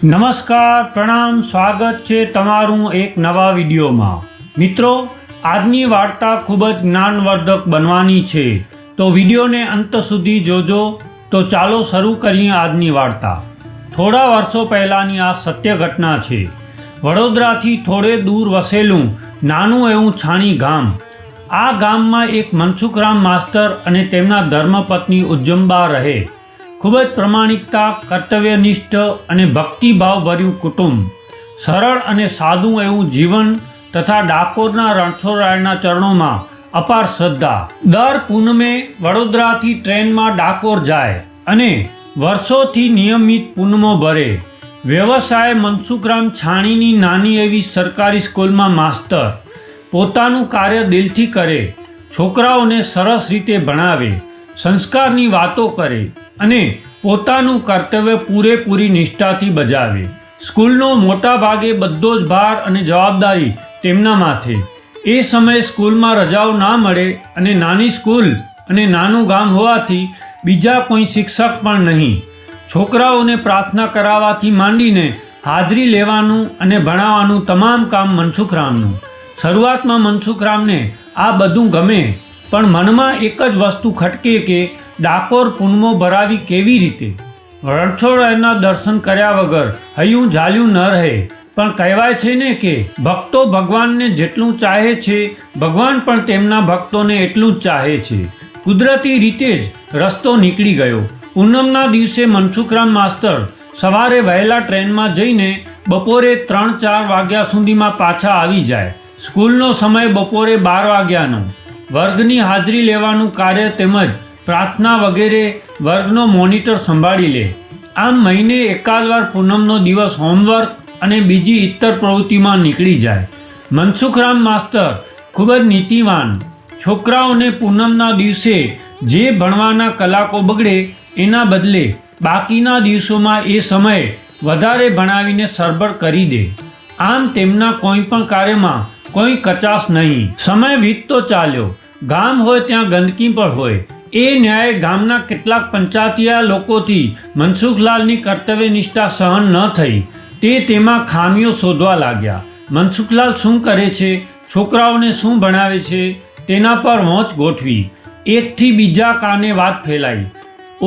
નમસ્કાર, પ્રણામ, સ્વાગત છે તમારું એક નવા વિડીયોમાં। મિત્રો, આજની વાર્તા ખૂબ જ જ્ઞાનવર્ધક બનવાની છે, તો વિડીયોને અંત સુધી જોજો। તો ચાલો શરૂ કરીએ આજની વાર્તા। થોડા વર્ષો પહેલાંની આ સત્ય ઘટના છે। વડોદરાથી થોડે દૂર વસેલું નાનું એવું છાણી ગામ। આ ગામમાં એક મનસુખરામ માસ્તર અને તેમના ધર્મપત્ની ઉજ્જંબા રહે। ખૂબ જ પ્રમાણિકતા, કર્તવ્યનિષ્ઠ અને ભક્તિભાવભર્યું કુટુંબ, સરળ અને સાદું એવું જીવન તથા ડાકોરના રણછોડરાયના ચરણોમાં અપાર શ્રદ્ધા। દર પૂનમે વડોદરાથી ટ્રેનમાં ડાકોર જાય અને વર્ષોથી નિયમિત પૂનમો ભરે। વ્યવસાય મનસુખરામ છાણીની નાની એવી સરકારી સ્કૂલમાં માસ્તર, પોતાનું કાર્ય દિલથી કરે, છોકરાઓને સરસ રીતે ભણાવે, સંસ્કારની વાતો કરે અને પોતાનું કર્તવ્ય પૂરેપૂરી નિષ્ઠાથી બજાવે। સ્કૂલનો મોટા ભાગે બધો જ ભાર અને જવાબદારી તેમના માથે। એ સમયે સ્કૂલમાં રજાઓ ના મળે અને નાની સ્કૂલ અને નાનું ગામ હોવાથી બીજા કોઈ શિક્ષક પણ નહીં। છોકરાઓને પ્રાર્થના કરાવવાથી માંડીને હાજરી લેવાનું અને ભણાવવાનું તમામ કામ મનસુખરામનું। શરૂઆતમાં મનસુખરામને આ બધું ગમે, પણ મનમાં એક જ વસ્તુ ખટકે કે ડાકોર પૂનમો ભરાવી કેવી રીતે? રણછોડરાયના દર્શન કર્યા વગર હૈયું ઝાલ્યું ન રહે। પણ કહેવાય છે ને કે ભક્તો ભગવાનને જેટલું ચાહે છે, ભગવાન પણ તેમના ભક્તોને એટલું જ ચાહે છે। કુદરતી રીતે જ રસ્તો નીકળી ગયો। પૂનમના દિવસે મનસુખરામ માસ્તર સવારે વહેલા ટ્રેનમાં જઈને બપોરે 3-4 વાગ્યા સુધીમાં પાછા આવી જાય। સ્કૂલનો સમય બપોરે 12 વાગ્યાનો। વર્ગની હાજરી લેવાનું કાર્ય તેમજ પ્રાર્થના વગેરે વર્ગનો મોનિટર સંભાળી લે। આમ મહિને એકાદ વાર પૂનમનો દિવસ હોમવર્ક અને બીજી ઇતર પ્રવૃત્તિમાં નીકળી જાય। મનસુખરામ માસ્તર ખૂબ જ નીતિવાન। છોકરાઓને પૂનમના દિવસે જે ભણવાના કલાકો બગડે એના બદલે બાકીના દિવસોમાં એ સમય વધારે ભણાવીને સરભર કરી દે। આમ તેમના કોઈ પણ કાર્યમાં કોઈ કચાશ નહીં। સમય વીતતો ચાલ્યો। ગામ હોય ત્યાં ગંદકી પણ હોય। એ ન્યાય ગામના કેટલાક પંચાયતીયા લોકોથી મનસુખલાલની કર્તવ્યનિષ્ઠા સહન ન થઈ। તે તેમાં ખામીઓ શોધવા લાગ્યા। મનસુખલાલ શું કરે છે, છોકરાઓને શું ભણાવે છે, તેના પર વોચ ગોઠવી। એકથી બીજા કાને વાત ફેલાઈ।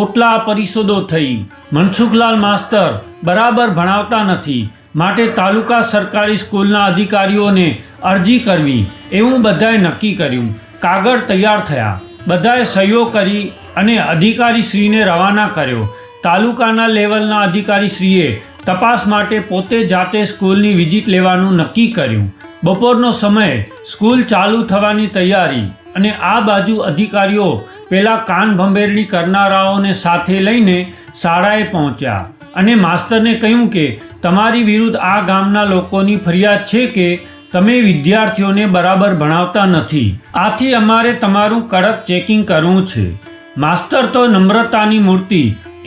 ઓટલા પરિષદો થઈ। મનસુખલાલ માસ્તર બરાબર ભણાવતા નથી, માટે તાલુકા સરકારી સ્કૂલના અધિકારીઓને અરજી કરવી એવું બધાએ નક્કી કર્યું। કાગળ તૈયાર થયા। બધાએ સહીઓ કરી અને અધિકારીશ્રીને રવાના કર્યો। તાલુકાના લેવલના અધિકારીશ્રીએ તપાસ માટે પોતે જાતે સ્કૂલની વિઝિટ લેવાનું નક્કી કર્યું। બપોરનો સમય, સ્કૂલ ચાલુ થવાની તૈયારી, અને આ બાજુ અધિકારીઓ પેલા કાન ભંભેરણી કરનારાઓને સાથે લઈને શાળાએ પહોંચ્યા અને માસ્તરને કહ્યું કે તમારી વિરુદ્ધ આ ગામના લોકોની ફરિયાદ છે કે તમે વિદ્યાર્થીઓને બરાબર ભણાવતા નથી। આથી અમારે તમારું કડક ચેકિંગ કરવું છે। માસ્તર તો નમ્રતાની મૂર્તિ।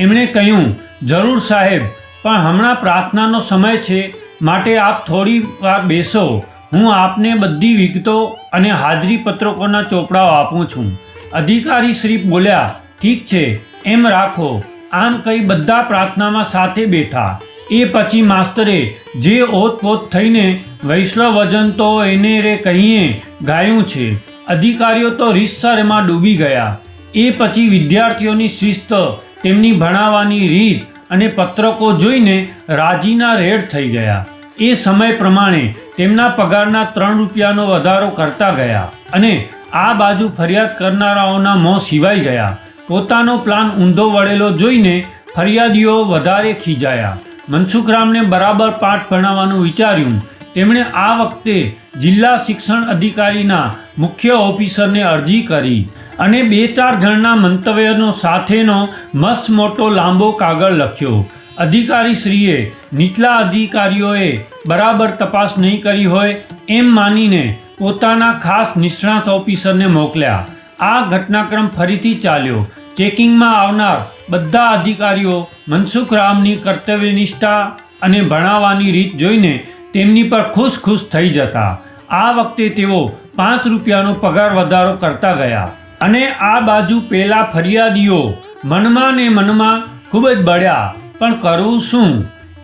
એમણે કહ્યું, જરૂર સાહેબ, પણ હમણાં પ્રાર્થનાનો સમય છે, માટે આપ થોડી વાર બેસો। હું આપને બધી વિગતો અને હાજરી પત્રકોના ચોપડાઓ આપું છું। અધિકારી શ્રી બોલ્યા, ઠીક છે, એમ રાખો। આમ કહી બધા પ્રાર્થનામાં સાથે બેઠા। એ પછી માસ્તરે જે ઓતપોત થઈને વૈષ્ણવજન તો એને રે કહીએ ગાયું છે। અધિકારીઓ તો રીતસર એમાં ડૂબી ગયા। એ પછી વિદ્યાર્થીઓની શિસ્ત, તેમની ભણાવવાની રીત અને પત્રકો જોઈને રાજીના રેડ થઈ ગયા। એ સમય પ્રમાણે તેમના પગારના 3 રૂપિયાનો વધારો કરતા ગયા અને આ બાજુ ફરિયાદ કરનારાઓના મોં સિવાઈ ગયા। પોતાનો પ્લાન ઊંધો વળેલો જોઈને ફરિયાદીઓ વધારે ખીજાયા। મનસુખરામને બરાબર પાઠ ભણાવવાનું વિચાર્યું। તેમણે આ વખતે જિલ્લા શિક્ષણ અધિકારીના મુખ્ય ઓફિસરને અરજી કરી અને 2-4 જણના મંતવ્યનો સાથેનો મસ્ત મોટો લાંબો કાગળ લખ્યો। અધિકારીશ્રીએ નીચલા અધિકારીઓએ બરાબર તપાસ નહીં કરી હોય એમ માનીને પોતાના ખાસ નિષ્ણાત ઓફિસરને મોકલ્યા। આ ઘટનાક્રમ ફરીથી ચાલ્યો। ચેકિંગમાં આવનાર બધા અધિકારીઓ મનસુખરામની કર્તવ્યનિષ્ઠા અને ભણાવવાની રીત જોઈને તેમની પર ખુશ થઈ જતા। આ વખતે તેઓ 5 રૂપિયાનો પગાર વધારો કરતા ગયા અને આ બાજુ પેલા ફરિયાદીઓ મનમાં ને મનમાં ખૂબ જ બળ્યા। પણ કરવું શું?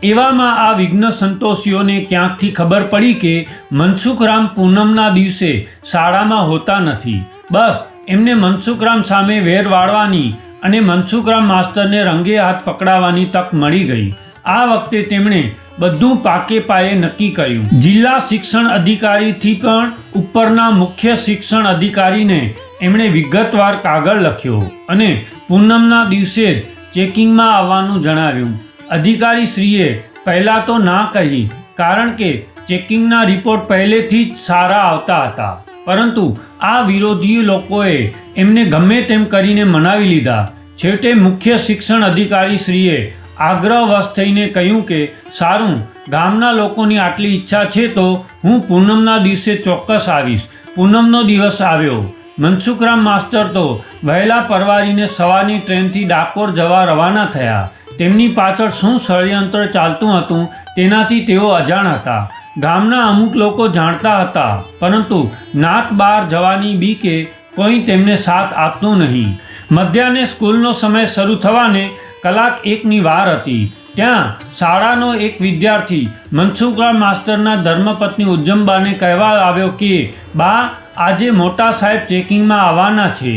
એવામાં આ વિઘ્ન સંતોષીઓને ક્યાંકથી ખબર પડી કે મનસુખરામ પૂનમના દિવસે શાળામાં હોતા નથી. બસ એમને મનસુખરામ સામે વેર વાળવાની અને મનસુખરામ માસ્તરને રંગે હાથ પકડાવવાની તક મળી ગઈ. આ વખતે તેમણે બધું પાકે પાયે નક્કી કર્યું. જિલ્લા શિક્ષણ અધિકારીથી પણ ઉપરના મુખ્ય શિક્ષણ અધિકારીને એમણે વિગતવાર કાગળ લખ્યો અને પૂનમના દિવસે જ ચેકિંગમાં આવવાનું જણાવ્યું. અધિકારીશ્રીએ પહેલાં તો ના કહી, કારણ કે ચેકિંગના રિપોર્ટ પહેલેથી જ સારા આવતા હતા. પરંતુ આ વિરોધી લોકોએ એમને ગમે તેમ કરીને મનાવી લીધા. છેવટે મુખ્ય શિક્ષણ અધિકારીશ્રીએ આગ્રહવશ થઈને કહ્યું કે સારું, ગામના લોકોની આટલી ઈચ્છા છે તો હું પૂનમના દિવસે ચોક્કસ આવીશ. પૂનમનો દિવસ આવ્યો. મનસુખરામ માસ્તર તો વહેલા પરવારીને સવારની ટ્રેનથી ડાકોર જવા રવાના થયા. તેમની પાછળ શું ષડયંત્ર ચાલતું હતું તેનાથી તેઓ અજાણ હતા. ગામના અમુક લોકો જાણતા હતા, પરંતુ નાત બહાર જવાની બીકે કોઈ તેમને સાથ આપતું નહીં. મધ્યાહ્ને સ્કૂલનો સમય શરૂ થવાને કલાક 1ની વાર હતી. ત્યાં શાળાનો એક વિદ્યાર્થી મનસુખરામ માસ્તરના ધર્મપત્ની ઉજ્જમબાને કહેવા આવ્યો કે બા, આજે મોટા સાહેબ ચેકિંગમાં આવવાના છે.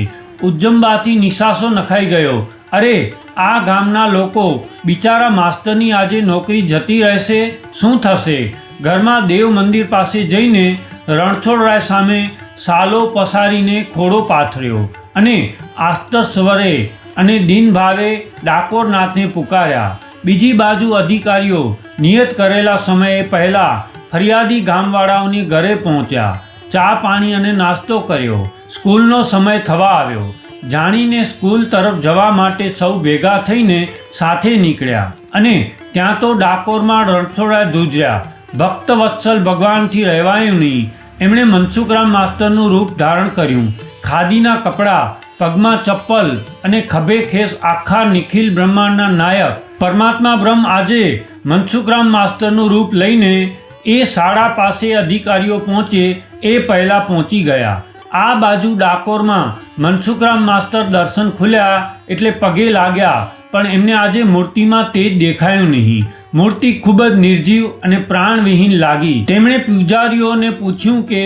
ઉજ્જમબાથી નિશાસો નખાઈ ગયો. અરે, આ ગામના લોકો બિચારા માસ્તરની આજે નોકરી જતી રહેશે, શું થશે? ઘરમાં દેવ મંદિર પાસે જઈને રણછોડરાય સામે સાલો પસારીને ખોડો પાથર્યો અને આસ્તર સ્વરે અને દીન ભાવે ડાકોરનાથને પુકાર્યા. બીજી બાજુ અધિકારીઓ નિયત કરેલા સમયે પહેલાં ફરિયાદી ગામવાળાઓની ઘરે પહોંચ્યા. ચા પાણી અને નાસ્તો કર્યો. સ્કૂલનો સમય થવા આવ્યો. જાણીને સ્કૂલ તરફ જવા માટે સૌ ભેગા થઈને સાથે નીકળ્યા અને ત્યાં તો ડાકોરમાં રણછોડરાય ધ્રુજ્યા. ભક્ત વત્સલ ભગવાનથી રહેવાયું નહીં. એમણે મનસુખરામ માસ્તરનું રૂપ ધારણ કર્યું. ખાદીના કપડાં, પગમાં ચપ્પલ અને ખભે ખેસ આખા નિખિલ બ્રહ્માંડના નાયક પરમાત્મા બ્રહ્મ આજે મનસુખરામ માસ્તરનું રૂપ લઈને એ શાળા પાસે અધિકારીઓ પહોંચે એ પહેલાં પહોંચી ગયા. આ બાજુ ડાકોરમાં મનસુખરામ માસ્તર દર્શન ખુલ્યા એટલે પગે લાગ્યા, પણ એમને આજે મૂર્તિમાં તેજ દેખાયું નહીં. મૂર્તિ ખૂબ જ નિર્જીવ અને પ્રાણવિહીન લાગી. તેમણે પૂજારીઓને પૂછ્યું કે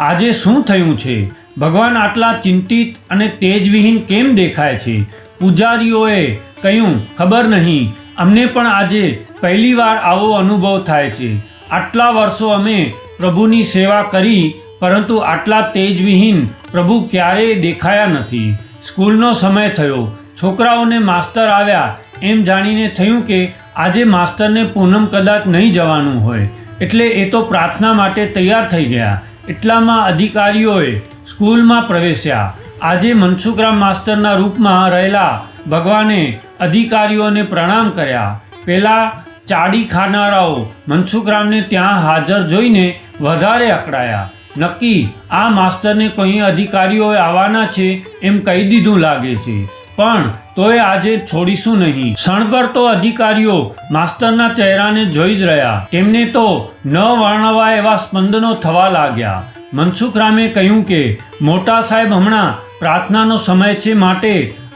આજે શું થયું છે? ભગવાન આટલા ચિંતિત અને તેજવિહીન કેમ દેખાય છે? પૂજારીઓએ કહ્યું, ખબર નહીં, અમને પણ આજે પહેલીવાર આવો અનુભવ થાય છે. આટલા વર્ષો અમે પ્રભુની સેવા કરી, પરંતુ આટલા તેજવિહીન પ્રભુ ક્યારેય દેખાયા નથી. સ્કૂલનો સમય થયો. છોકરાઓને માસ્તર આવ્યા એમ જાણીને થયું કે આજે માસ્તરને પૂનમ કદાચ નહીં જવાનું હોય, એટલે એ તો પ્રાર્થના માટે તૈયાર થઈ ગયા. એટલામાં અધિકારીઓએ સ્કૂલમાં પ્રવેશ્યા. આજે મનસુખરામ માસ્તરના રૂપમાં રહેલા ભગવાને અધિકારીઓને પ્રણામ કર્યા. પેલા ચાડી ખાનારાઓ મનસુખરામને ત્યાં હાજર જોઈને વધારે અકળાયા. નક્કી આ માસ્તરને કોઈ અધિકારીઓએ આવવાના છે એમ કહી દીધું લાગે છે, પણ તોય આજે છોડીશું નહીં. ક્ષણભર તો અધિકારીઓ માસ્તરના ચહેરાને જોઈ જ રહ્યા. તેમને તો ન વર્ણવાય એવા સ્પંદનો થવા લાગ્યા. મનસુખરામે કહ્યું કે મોટા સાહેબ, હમણાં પ્રાર્થનાનો સમય છે, માટે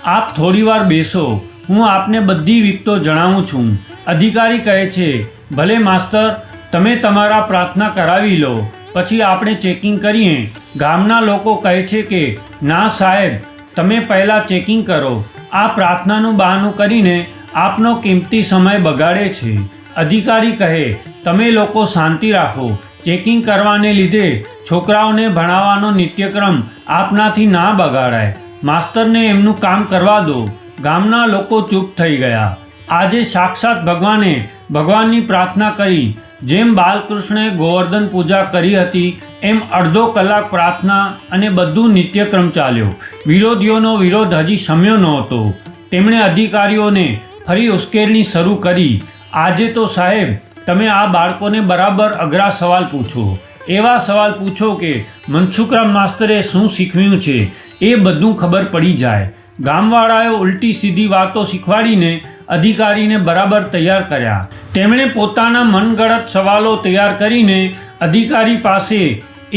આપ થોડીવાર બેસો, હું આપને બધી વિગતો જણાવું છું. અધિકારી કહે છે, ભલે માસ્તર, તમે તમારા પ્રાર્થના કરાવી લો, પછી આપણે ચેકિંગ કરીએ. ગામના લોકો કહે છે કે ના સાહેબ, તમે પહેલાં ચેકિંગ કરો. આ પ્રાર્થનાનું બહાનું કરીને આપનો કિંમતી સમય બગાડે છે. અધિકારી કહે, તમે લોકો શાંતિ રાખો. ચેકિંગ કરવાને લીધે છોકરાઓને ભણાવવાનો નિત્યક્રમ આપનાથી ના બગાડાય. માસ્તરને એમનું કામ કરવા દો. ગામના લોકો ચૂપ થઈ ગયા. આજે સાક્ષાત ભગવાને ભગવાનની પ્રાર્થના કરી. જેમ બાલકૃષ્ણએ ગોવર્ધન પૂજા કરી હતી એમ અડધો કલાક પ્રાર્થના અને બધું નિત્યક્રમ ચાલ્યો. વિરોધીઓનો વિરોધ હજી શમ્યો નહોતો. તેમણે અધિકારીઓને ફરી ઉશ્કેરણી શરૂ કરી. આજે તો સાહેબ, તમે આ બાળકોને બરાબર અઘરા સવાલ પૂછો. એવા સવાલ પૂછો કે મનસુખરામ માસ્તરે શું શીખવ્યું છે એ બધું ખબર પડી જાય. ગામવાળાએ ઉલટી સીધી વાતો શીખવાડીને અધિકારીને બરાબર તૈયાર કર્યા. તેમણે પોતાના મનગળત સવાલો તૈયાર કરીને અધિકારી પાસે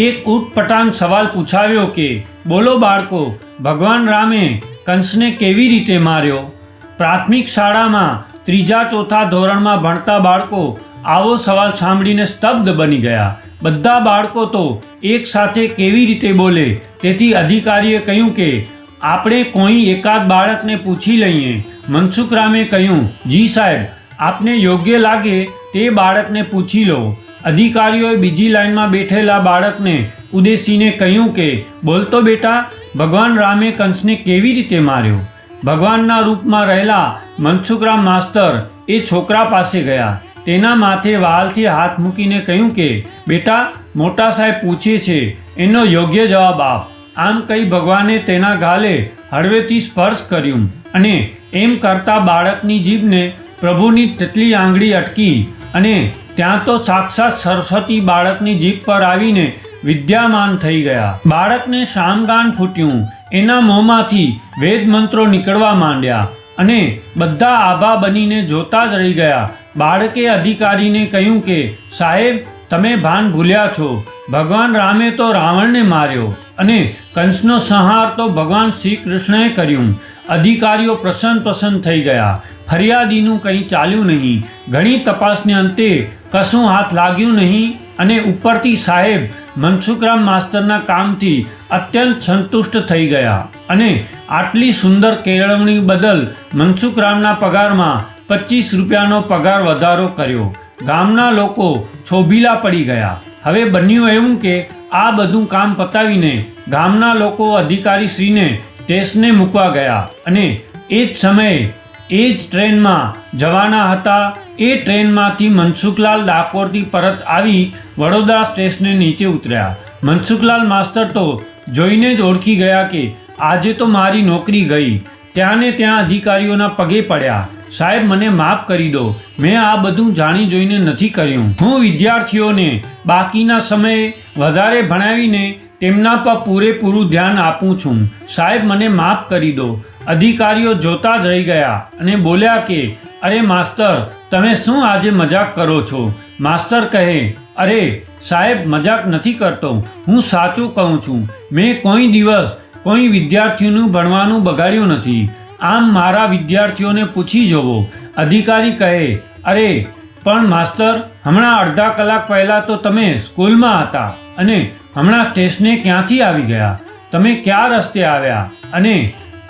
એક ઊટપટાંગ સવાલ પૂછાવ્યો કે બોલો બાળકો, ભગવાન રામે કંસને કેવી રીતે માર્યો? પ્રાથમિક શાળામાં ત્રીજા ચોથા ધોરણમાં ભણતા બાળકો આવો સવાલ સાંભળીને સ્તબ્ધ બની ગયા. બધા બાળકો તો એક સાથે કેવી રીતે બોલે? તેથી અધિકારીએ કહ્યું કે આપણે કોઈ એકાદ બાળકને પૂછી લઈએ. મનસુખરામે કહ્યું, જી સાહેબ, આપને યોગ્ય લાગે તે બાળકને પૂછી લો. અધિકારીઓએ બીજી લાઈનમાં બેઠેલા બાળકને ઉદ્દેશીને કહ્યું કે બોલતો બેટા, ભગવાન રામે કંસને કેવી રીતે માર્યો? ભગવાનના રૂપમાં રહેલા મનસુખરામ માસ્તર એ છોકરા પાસે ગયા. તેના માથે વહાલથી હાથ મૂકીને કહ્યું કે બેટા, મોટા સાહેબ પૂછે છે, એનો યોગ્ય જવાબ આપ. આમ કહી ભગવાને તેના ગાલે હળવેથી સ્પર્શ કર્યું અને એમ કરતા બાળકની જીભને પ્રભુની ટચલી આંગળી અટકી અને ત્યાં તો સાક્ષાત સરસ્વતી બાળકની જીભ પર આવીને વિદ્યામાન થઈ ગયા. બાળકને શામગાન ફૂટ્યું. એના મોંમાંથી વેદ મંત્રો નીકળવા માંડ્યા અને બધા આભા બનીને જોતા જ રહી ગયા. બાળકે અધિકારીને કહ્યું કે સાહેબ, તમે ભાન ભૂલ્યા છો. ભગવાન રામે તો રાવણને માર્યો અને કંસનો સંહાર તો ભગવાન શ્રી કૃષ્ણએ કર્યું. અધિકારીઓ પ્રસન્ન થઈ ગયા. ફરિયાદીનું કંઈ ચાલ્યું નહીં. ઘણી તપાસને અંતે કશું હાથ લાગ્યું નહીં અને ઉપરથી સાહેબ મનસુખરામ માસ્તરના કામથી અત્યંત સંતુષ્ટ થઈ ગયા અને આટલી સુંદર કેળવણી બદલ મનસુખરામના પગારમાં 25 રૂપિયાનો પગાર વધારો કર્યો. ગામના લોકો છોભીલા પડી ગયા. હવે બન્યું એવું કે આ બધું કામ પતાવીને ગામના લોકો અધિકારીશ્રીને સ્ટેશને મૂકવા ગયા અને એ જ સમયે એ જ ટ્રેનમાં જવાના હતા. એ ટ્રેનમાંથી મનસુખલાલ ડાકોરથી પરત આવી વડોદરા સ્ટેશને નીચે ઉતર્યા. મનસુખલાલ માસ્તર તો જોઈને જ ઓળખી ગયા કે આજે તો મારી નોકરી ગઈ. ત્યાં ને ત્યાં અધિકારીઓના પગે પડ્યા. સાહેબ, મને માફ કરી દો. મેં આ બધું જાણી જોઈને નથી કર્યું. હું વિદ્યાર્થીઓને બાકીના સમયે વધારે ભણાવીને તેમના પર પૂરેપૂરું ધ્યાન આપું છું. સાહેબ, મને માફ કરી દો. અધિકારીઓ જોતા જ રહી ગયા અને બોલ્યા કે અરે માસ્તર, તમે શું આજે મજાક કરો છો? માસ્તર કહે, અરે સાહેબ, મજાક નથી કરતો. હું સાચું કહું છું. મેં કોઈ દિવસ કોઈ વિદ્યાર્થીઓનું ભણવાનું બગાડ્યું નથી. આમ મારા વિદ્યાર્થીઓને પૂછી જુઓ. અધિકારી કહે, અરે પણ માસ્તર, હમણાં અડધા કલાક પહેલાં તો તમે સ્કૂલમાં હતા અને હમણાં સ્ટેશને ક્યાંથી આવી ગયા? તમે કયા રસ્તે આવ્યા અને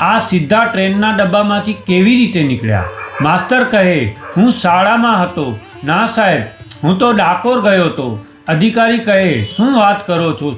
આ સીધા ટ્રેનના ડબ્બામાંથી કેવી રીતે નીકળ્યા? માસ્તર કહે, હું શાળામાં હતો. ના સાહેબ, હું તો ડાકોર ગયો હતો. અધિકારી કહે, શું વાત કરો છો?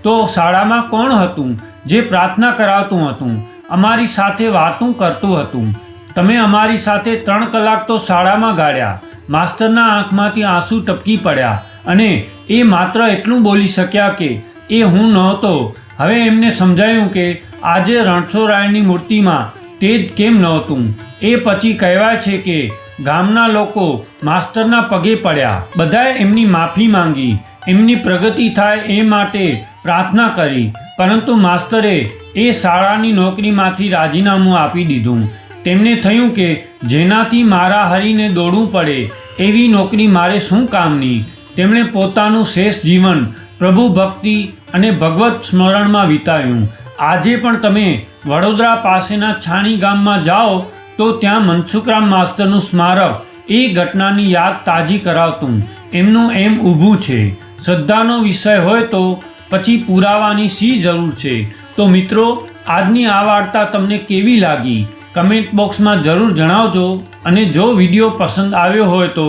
તો શાળામાં કોણ હતું જે પ્રાર્થના કરાવતું હતું, અમારી સાથે વાતું કરતું હતું? તમે અમારી સાથે 3 કલાક તો શાળામાં ગાળ્યા. માસ્તરના આંખમાંથી આંસુ ટપકી પડ્યા અને એ માત્ર એટલું બોલી શક્યા કે એ હું નહોતો. હવે એમને સમજાયું કે આજે રણછોડરાયની મૂર્તિમાં તેજ કેમ નહોતું. એ પછી કહેવાય છે કે ગામના લોકો માસ્તરના પગે પડ્યા. બધાએ એમની માફી માંગી, એમની પ્રગતિ થાય એ માટે પ્રાર્થના કરી. પરંતુ માસ્તરે એ શાળાની નોકરીમાંથી રાજીનામું આપી દીધું. તેમને થયું કે જેનાથી મારા હરીને દોડવું પડે એવી નોકરી મારે શું કામની. તેમણે પોતાનું શેષ જીવન પ્રભુ ભક્તિ અને ભગવત સ્મરણમાં વિતાવ્યું. આજે પણ તમે વડોદરા પાસેના છાણી ગામમાં જાઓ તો ત્યાં મનસુખરામ માસ્તરનું સ્મારક એ ઘટનાની યાદ તાજી કરાવતું એમનું એમ ઊભું છે. શ્રદ્ધાનો વિષય હોય તો પછી પુરાવાની શી જરૂર છે? તો મિત્રો, આજની આ વાર્તા તમને કેવી લાગી? કમેન્ટ બોક્સમાં જરૂર જણાવજો અને જો વિડીયો પસંદ આવ્યો હોય તો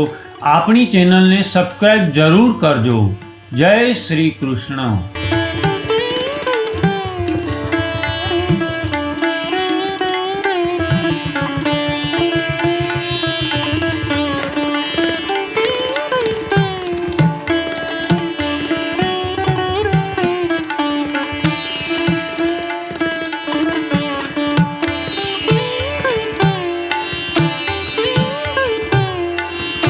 આપણી ચેનલને સબસ્ક્રાઈબ જરૂર કરજો. જય શ્રી કૃષ્ણ.